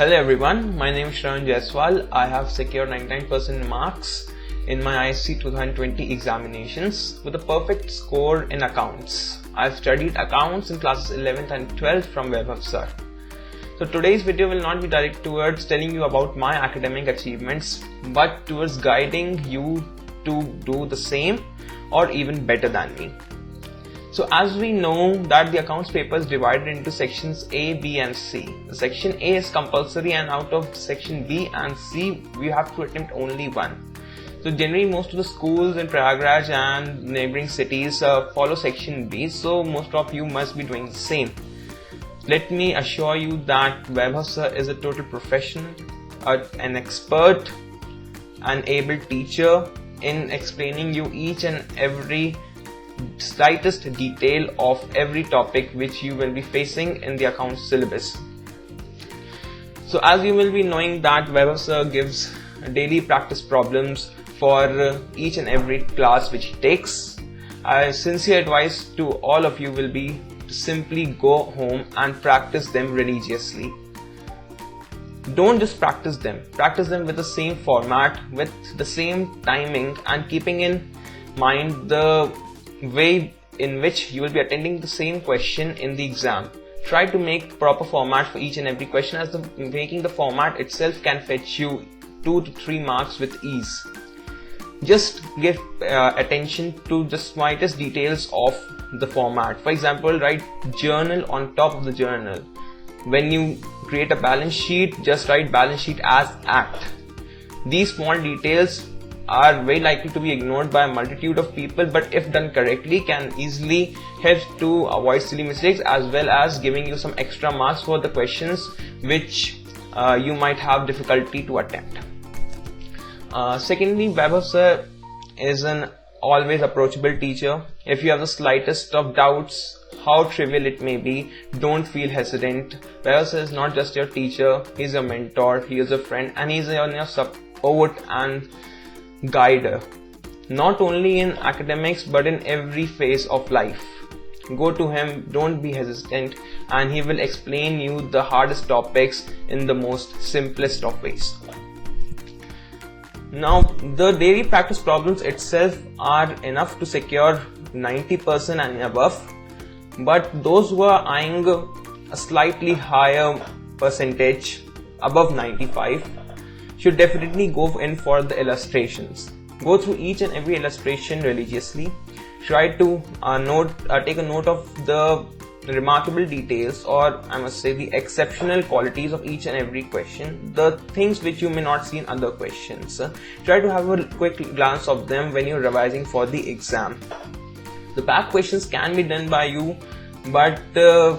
Hello everyone, my name is Shravan Jaiswal. I have secured 99% marks in my ISC 2020 examinations with a perfect score in accounts. I've studied accounts in classes 11th and 12th from Vaibhav sir. So today's video will not be directed towards telling you about my academic achievements, but towards guiding you to do the same or even better than me. So as we know that the accounts paper is divided into sections A, B and C. The section A is compulsory, and out of section B and C we have to attempt only one. So generally most of the schools in Prayagraj and neighboring cities follow section B, so most of you must be doing the same. Let me assure you that Vaibhav sir is a total professional, an expert, an able teacher in explaining you each and every slightest detail of every topic which you will be facing in the accounts syllabus. So as you will be knowing that Vaibhav sir gives daily practice problems for each and every class which he takes. Sincere advice to all of you will be to simply go home and practice them religiously. Don't just practice them with the same format, with the same timing, and keeping in mind the way in which you will be attending the same question in the exam. Try to make proper format for each and every question, as making the format itself can fetch you 2 to 3 marks with ease. Just give attention to the slightest details of the format. For example, write journal on top of the journal. When you create a balance sheet, just write balance sheet as act. These small details are very likely to be ignored by a multitude of people, but if done correctly can easily help to avoid silly mistakes, as well as giving you some extra marks for the questions which you might have difficulty to attempt. Secondly, Vaibhav sir is an always approachable teacher. If you have the slightest of doubts, how trivial it may be, don't feel hesitant. Vaibhav sir is not just your teacher, he is your mentor, he is a friend, and he is your support and guide, not only in academics but in every phase of life. Go to him, don't be hesitant, and he will explain you the hardest topics in the most simplest of ways. Now, the daily practice problems itself are enough to secure 90% and above, but those who are eyeing a slightly higher percentage, above 95, should definitely go in for the illustrations. Go through each and every illustration religiously. Try to take a note of the remarkable details, or I must say the exceptional qualities of each and every question, the things which you may not see in other questions. Try to have a quick glance of them when you're revising for the exam. The back questions can be done by you, but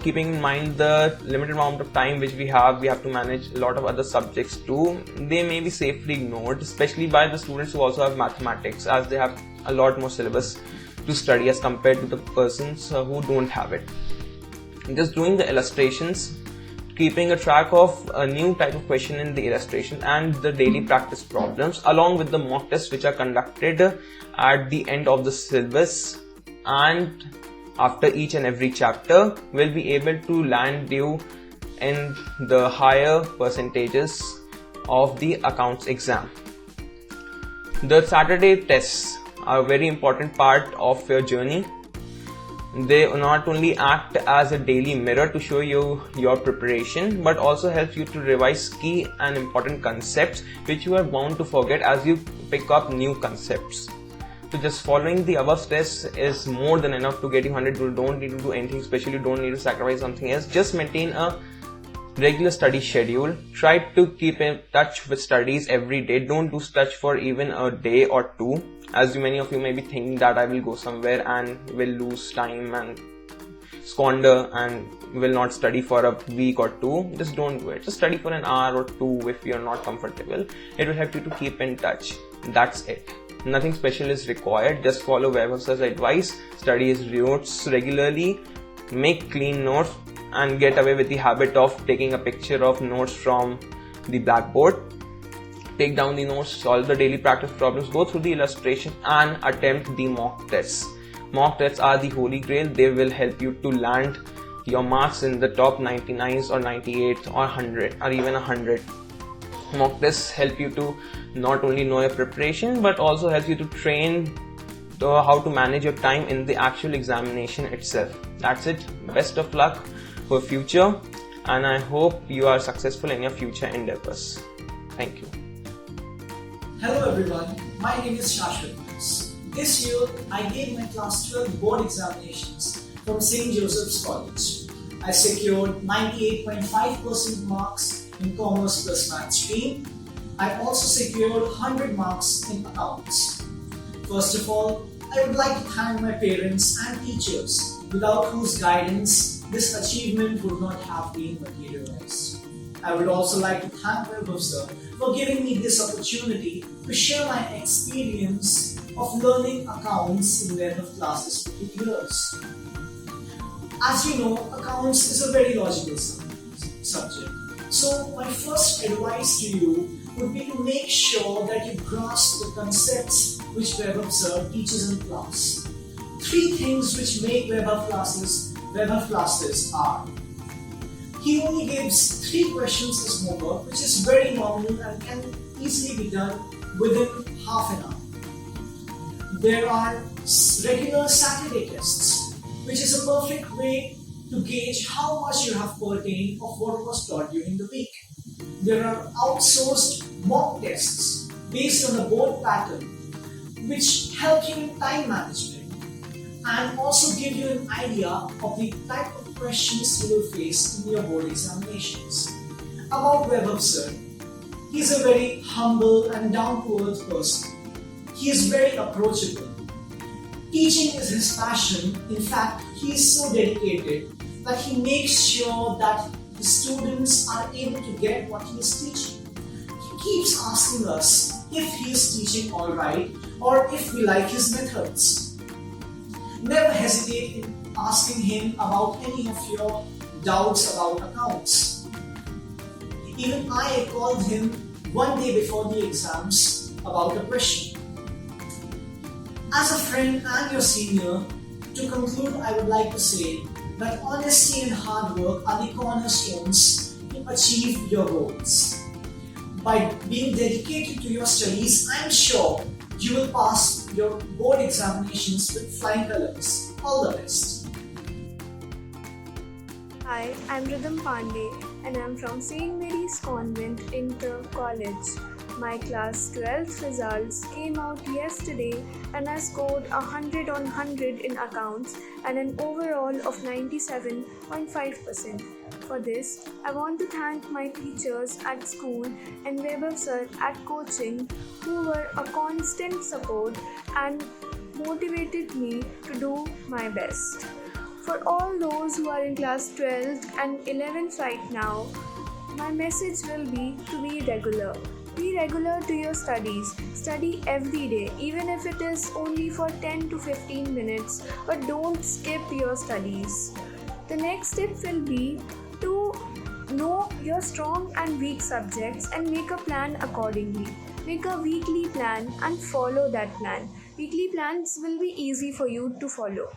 keeping in mind the limited amount of time which we have to manage a lot of other subjects too. They may be safely ignored, especially by the students who also have mathematics, as they have a lot more syllabus to study as compared to the persons who don't have it. Just doing the illustrations, keeping a track of a new type of question in the illustration, and the daily practice problems, along with the mock tests which are conducted at the end of the syllabus and after each and every chapter, will be able to land you in the higher percentages of the accounts exam. The Saturday tests are a very important part of your journey. They not only act as a daily mirror to show you your preparation, but also help you to revise key and important concepts which you are bound to forget as you pick up new concepts. So just following the above tests is more than enough to get you 100. You don't need to do anything special, you don't need to sacrifice something else. Just maintain a regular study schedule. Try to keep in touch with studies every day. Don't lose touch for even a day or two, as many of you may be thinking that I will go somewhere and will lose time and squander and will not study for a week or two. Just don't do it. Just study for an hour or two if you are not comfortable. It will help you to keep in touch. That's it. Nothing special is required. Just follow Vaibhav sir's advice. Study his notes regularly. Make clean notes and get away with the habit of taking a picture of notes from the blackboard. Take down the notes, solve the daily practice problems, go through the illustration and attempt the mock tests. Mock tests are the holy grail. They will help you to land your marks in the top 99s or 98s or 100 or even 100. Mock tests help you to not only know your preparation but also help you to train how to manage your time in the actual examination itself. That's it. Best of luck for future, and I hope you are successful in your future endeavors. Thank you. Hello everyone, my name is Shashwat. This year I gave my class 12 board examinations from St. Joseph's College. I secured 98.5% marks in Commerce plus Math stream. I also secured 100 marks in accounts. First of all, I would like to thank my parents and teachers, without whose guidance this achievement would not have been materialized. I would also like to thank Vaibhav sir for giving me this opportunity to share my experience of learning accounts in Vaibhav classes for 2 years. As you know, accounts is a very logical subject. So my first advice to you would be to make sure that you grasp the concepts which Vaibhav sir teaches in class. 3 things which make Vaibhav classes are: he only gives 3 questions as homework, which is very normal and can easily be done within half an hour. There are regular Saturday tests, which is a perfect way to gauge how much you have pertained of what was taught during the week. There are outsourced mock tests based on a board pattern, which help you in time management and also give you an idea of the type of questions you will face in your board examinations. About Vaibhav sir, he is a very humble and down-to-earth person. He is very approachable. Teaching is his passion. In fact, he is so dedicated that he makes sure that the students are able to get what he is teaching. He keeps asking us if he is teaching alright or if we like his methods. Never hesitate in asking him about any of your doubts about accounts. Even I called him one day before the exams about a question. As a friend and your senior, to conclude, I would like to say that honesty and hard work are the cornerstones to achieve your goals. By being dedicated to your studies, I am sure you will pass your board examinations with flying colors. All the best. Hi, I'm Rhythm Pandey and I'm from St. Mary's Convent Inter College. My class 12th results came out yesterday and I scored 100 on 100 in accounts and an overall of 97.5%. For this, I want to thank my teachers at school and Vaibhav sir at coaching who were a constant support and motivated me to do my best. For all those who are in class 12th and 11th right now, my message will be to be regular. Be regular to your studies. Study every day, even if it is only for 10 to 15 minutes, but don't skip your studies. The next step will be to know your strong and weak subjects and make a plan accordingly. Make a weekly plan and follow that plan. Weekly plans will be easy for you to follow.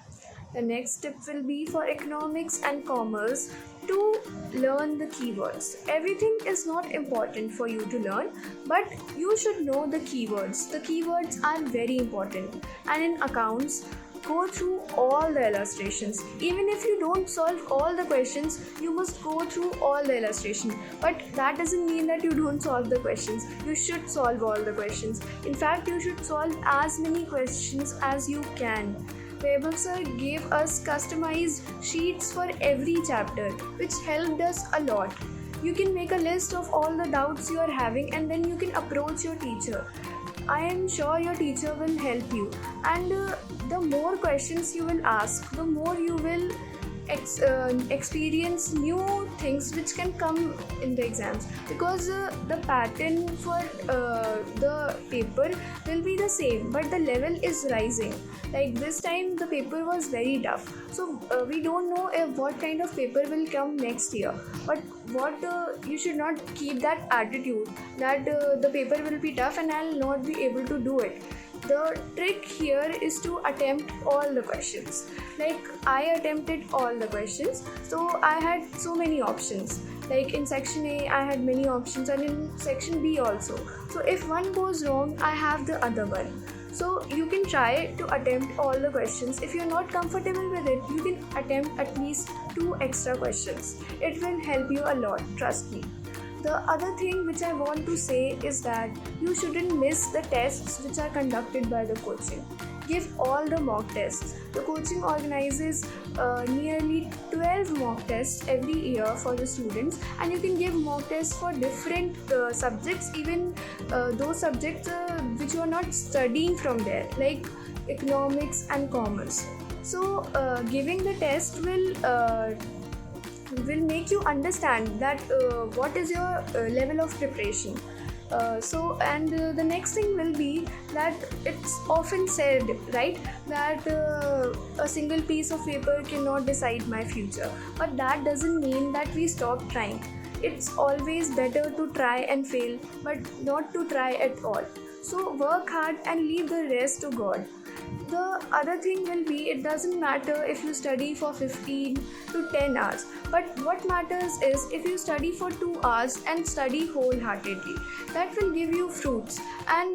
The next step will be for economics and commerce to learn the keywords. Everything is not important for you to learn, but you should know the keywords. The keywords are very important. And in accounts, go through all the illustrations. Even if you don't solve all the questions, you must go through all the illustrations. But that doesn't mean that you don't solve the questions. You should solve all the questions. In fact, you should solve as many questions as you can. Vaibhav sir gave us customized sheets for every chapter, which helped us a lot. You can make a list of all the doubts you are having and then you can approach your teacher. I am sure your teacher will help you, and the more questions you will ask, the more you will experience new things which can come in the exams, because the pattern for the paper will be the same, but the level is rising. Like this time the paper was very tough, so we don't know what kind of paper will come next year. But what you should not keep that attitude that the paper will be tough and I'll not be able to do it. The trick here is to attempt all the questions. Like I attempted all the questions, so I had so many options. Like in section A, I had many options, and in section B also. So if one goes wrong, I have the other one. So you can try to attempt all the questions. If you're not comfortable with it, you can attempt at least 2 extra questions. It will help you a lot, trust me. The other thing which I want to say is that you shouldn't miss the tests which are conducted by the coaching. Give all the mock tests. The coaching organizes nearly 12 mock tests every year for the students, and you can give mock tests for different subjects, even those subjects which you are not studying from there, like economics and commerce. So giving the test will make you understand that what is your level of preparation. The next thing will be that it's often said, right, that a single piece of paper cannot decide my future, but that doesn't mean that we stop trying. It's always better to try and fail, but not to try at all. So work hard and leave the rest to God. The other thing will be, it doesn't matter if you study for 15 to 10 hours, but what matters is if you study for 2 hours and study wholeheartedly. That will give you fruits, and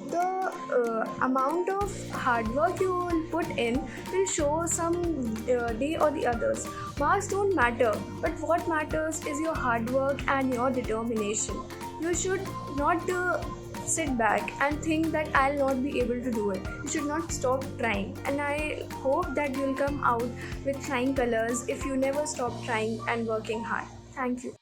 the amount of hard work you will put in will show some day or the others. Marks don't matter, but what matters is your hard work and your determination. You should not sit back and think that I'll not be able to do it. You should not stop trying, and I hope that you'll come out with flying colors if you never stop trying and working hard. Thank you.